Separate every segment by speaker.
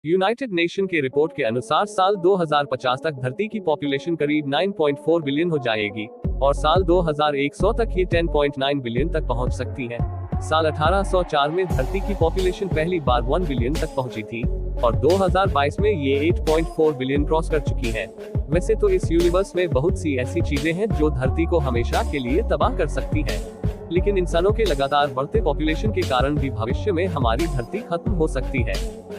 Speaker 1: United nation के report के अनुसार साल 2050 तक धरती की पॉपुलेशन करीब 9.4 बिलियन हो जाएगी और साल 2100 तक ये 10.9 बिलियन तक पहुंच सकती है। साल 1804 में धरती की पॉपुलेशन पहली बार 1 बिलियन तक पहुंची थी और 2022 में ये 8.4 बिलियन क्रॉस कर चुकी है। वैसे तो इस यूनिवर्स में बहुत सी ऐसी चीजें हैं जो धरती को हमेशा के लिए तबाह कर सकती है, लेकिन इंसानों के लगातार बढ़ते पॉपुलेशन के कारण भी भविष्य में हमारी धरती खत्म हो सकती है।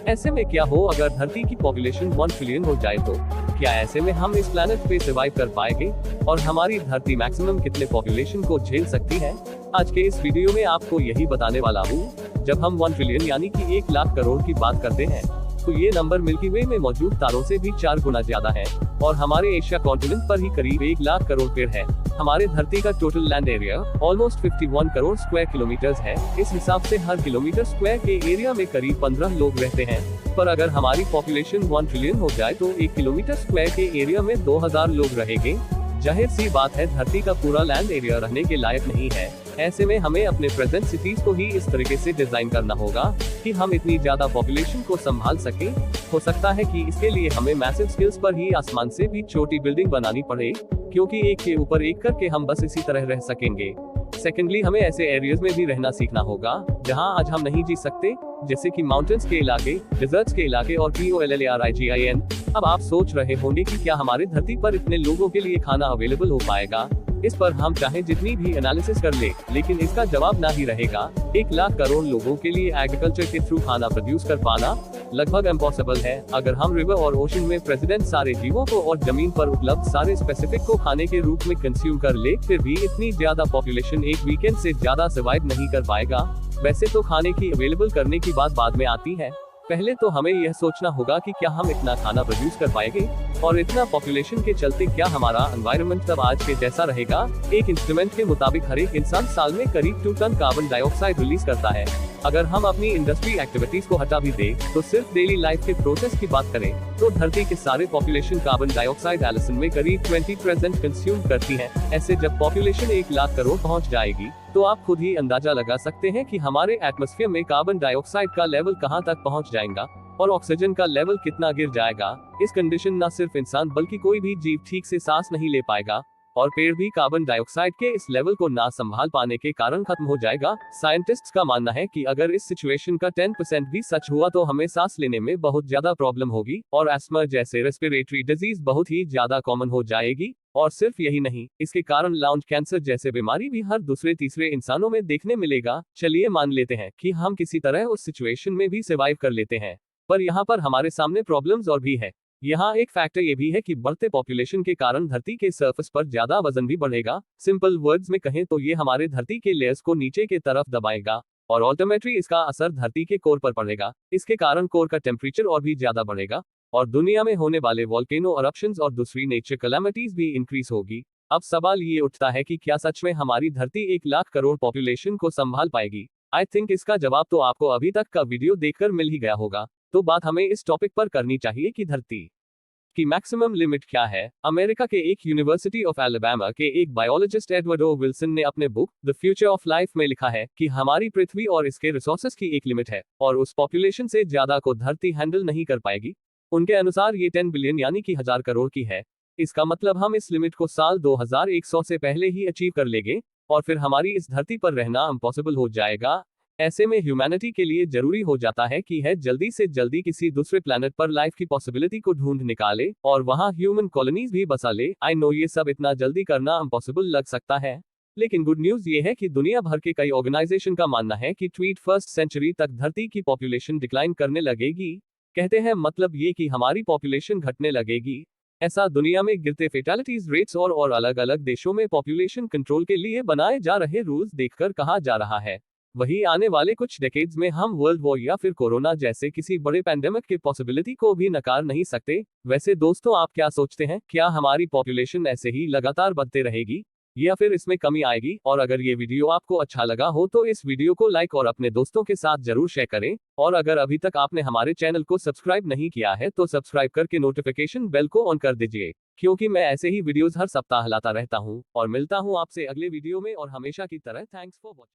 Speaker 1: ऐसे में क्या हो अगर धरती की पॉपुलेशन 1 ट्रिलियन हो जाए तो क्या ऐसे में हम इस प्लैनेट पे सर्वाइव कर पाएंगे और हमारी धरती मैक्सिमम कितने पॉपुलेशन को झेल सकती है? आज के इस वीडियो में आपको यही बताने वाला हूँ। जब हम 1 ट्रिलियन यानी कि 1 लाख करोड़ की बात करते हैं तो ये नंबर मिल्की वे में मौजूद तारों से भी 4 गुना ज्यादा है और हमारे एशिया कॉन्टिनेंट पर ही करीब 1 लाख करोड़ पेड़ है। हमारे धरती का total land area almost 51 crore square kilometre है। इस हिसाब से हर किलोमीटर स्क्वायर के एरिया में करीब 15 लोग रहते हैं। पर अगर हमारी पॉपुलेशन 1 ट्रिलियन हो जाए तो 1 किलोमीटर स्क्वायर के एरिया में 2000 लोग रहेंगे। जाहिर सी बात है धरती का पूरा लैंड एरिया रहने के लायक नहीं है। ऐसे में हमें अपने प्रेजेंट सिटीज को ही इस तरीके से डिजाइन करना होगा कि हम इतनी ज्यादा पॉपुलेशन को संभाल सके। हो सकता है कि इसके लिए हमें मैसिव स्केल्स पर ही आसमान से भी छोटी बिल्डिंग बनानी पड़े, क्योंकि एक के ऊपर एक करके हम बस इसी तरह रह सकेंगे। सेकेंडली, हमें ऐसे एरियाज में भी रहना सीखना होगा जहां आज हम नहीं जी सकते, जैसे कि माउंटेन्स के इलाके, डिजर्ट्स के इलाके और POLLARIGIN। अब आप सोच रहे होंगे कि क्या हमारे धरती पर इतने लोगों के लिए खाना अवेलेबल हो पाएगा? इस पर हम चाहे जितनी भी एनालिसिस कर ले, लेकिन इसका जवाब ना ही रहेगा। 1 लाख करोड़ लोगों के लिए एग्रीकल्चर के थ्रू खाना प्रोड्यूस कर पाना लगभग इम्पॉसिबल है। अगर हम रिवर और ओशन में प्रेसिडेंट सारे जीवों को और जमीन पर उपलब्ध सारे स्पेसिफिक को खाने के रूप में कंज्यूम कर ले, फिर भी इतनी ज्यादा पॉपुलेशन एक वीकेंड से ज्यादा सर्वाइव नहीं कर पाएगा। वैसे तो खाने की अवेलेबल करने की बात बाद में आती है, पहले तो हमें यह सोचना होगा कि क्या हम इतना खाना प्रोड्यूस कर पाएंगे और इतना पॉपुलेशन के चलते क्या हमारा एनवायरनमेंट तब आज के जैसा रहेगा। एक इंस्ट्रूमेंट के मुताबिक हर एक इंसान साल में करीब 2 टन कार्बन डाइऑक्साइड रिलीज करता है। अगर हम अपनी इंडस्ट्री एक्टिविटीज को हटा भी दें तो सिर्फ डेली लाइफ के प्रोसेस की बात करें तो धरती के सारे पॉपुलेशन कार्बन डाइऑक्साइड एलिसन में करीब 20% कंज्यूम करती है। ऐसे जब पॉपुलेशन 1 लाख करोड़ पहुंच जाएगी तो आप खुद ही अंदाजा लगा सकते हैं कि हमारे एटमॉस्फेयर में कार्बन डाइऑक्साइड का लेवल कहां तक पहुंच जाएगा और ऑक्सीजन का लेवल कितना गिर जाएगा। इस कंडीशन न सिर्फ इंसान बल्कि कोई भी जीव ठीक से सांस नहीं ले पाएगा और पेड़ भी कार्बन डाइऑक्साइड के इस लेवल को ना संभाल पाने के कारण खत्म हो जाएगा। साइंटिस्ट्स का मानना है कि अगर इस सिचुएशन का 10% भी सच हुआ तो हमें सांस लेने में बहुत ज्यादा प्रॉब्लम होगी और एस्मा जैसे रेस्पिरेटरी डिजीज बहुत ही ज्यादा कॉमन हो जाएगी। और सिर्फ यही नहीं, इसके कारण लंग कैंसर जैसे बीमारी भी हर दूसरे तीसरे इंसानों में देखने मिलेगा। चलिए मान लेते हैं कि हम किसी तरह उस सिचुएशन में भी सर्वाइव कर लेते हैं, पर यहाँ पर हमारे सामने प्रॉब्लम्स और भी है। यहाँ एक फैक्टर ये भी है कि बढ़ते पॉपुलेशन के कारण धरती के सरफेस पर ज्यादा वजन भी बढ़ेगा। सिंपल वर्ड्स में कहें तो ये हमारे धरती के लेयर्स को नीचे के तरफ दबाएगा और अल्टीमेटली इसका असर धरती के कोर पर पड़ेगा। इसके कारण कोर का टेम्परेचर और भी ज्यादा बढ़ेगा और दुनिया में होने वाले वोल्केनो eruptions और दूसरी नेचर कैलामिटीज भी इंक्रीज होगी। अब सवाल ये उठता है कि क्या सच में हमारी धरती 1 लाख करोड़ पॉपुलेशन को संभाल पाएगी? आई थिंक इसका जवाब तो आपको अभी तक का वीडियो देखकर मिल ही गया होगा। तो बात हमें इस टॉपिक पर करनी चाहिए कि धरती की मैक्सिमम लिमिट क्या है। अमेरिका के एक यूनिवर्सिटी ऑफ एलाबामा के एक बायोलॉजिस्ट एडवर्ड ओ विल्सन ने अपने book the future of life में लिखा है कि हमारी पृथ्वी और इसके रिसोर्सेस की एक लिमिट है और उस पॉपुलेशन से ज्यादा को धरती हैंडल नहीं कर पाएगी। उनके अनुसार ये 10 बिलियन यानी कि 1000 करोड़ की है। इसका मतलब हम इस लिमिट को साल 2100 से पहले ही अचीव कर लेंगे और फिर हमारी इस धरती पर रहना इम्पॉसिबल हो जाएगा। ऐसे में ह्यूमैनिटी के लिए जरूरी हो जाता है कि है जल्दी से जल्दी किसी दूसरे प्लैनेट पर लाइफ की पॉसिबिलिटी को ढूंढ निकाले और वहां ह्यूमन कॉलोनीज भी बसा ले। आई नो ये सब इतना जल्दी करना इम्पॉसिबल लग सकता है, लेकिन गुड न्यूज ये है कि दुनिया भर के कई ऑर्गेनाइजेशन का मानना है कि 21st सेंचुरी तक धरती की पॉपुलेशन डिक्लाइन करने लगेगी। कहते हैं मतलब ये कि हमारी पॉपुलेशन घटने लगेगी। ऐसा दुनिया में गिरते फेटालिटीज रेट्स और अलग अलग देशों में पॉपुलेशन कंट्रोल के लिए बनाए जा रहे रूल्स देखकर कहा जा रहा है। वही आने वाले कुछ डेकेड्स में हम वर्ल्ड वॉर या फिर कोरोना जैसे किसी बड़े पैंडेमिक के पॉसिबिलिटी को भी नकार नहीं सकते। वैसे दोस्तों, आप क्या सोचते हैं? क्या हमारी पॉपुलेशन ऐसे ही लगातार बढ़ते रहेगी या फिर इसमें कमी आएगी? और अगर ये वीडियो आपको अच्छा लगा हो तो इस वीडियो को लाइक और अपने दोस्तों के साथ जरूर शेयर करें। और अगर अभी तक आपने हमारे चैनल को सब्सक्राइब नहीं किया है तो सब्सक्राइब करके नोटिफिकेशन बेल को ऑन कर दीजिए, क्योंकि मैं ऐसे ही वीडियोस हर सप्ताह लाता रहता हूँ। और मिलता हूँ आपसे अगले वीडियो में और हमेशा की तरह थैंक्स फॉर वॉचिंग।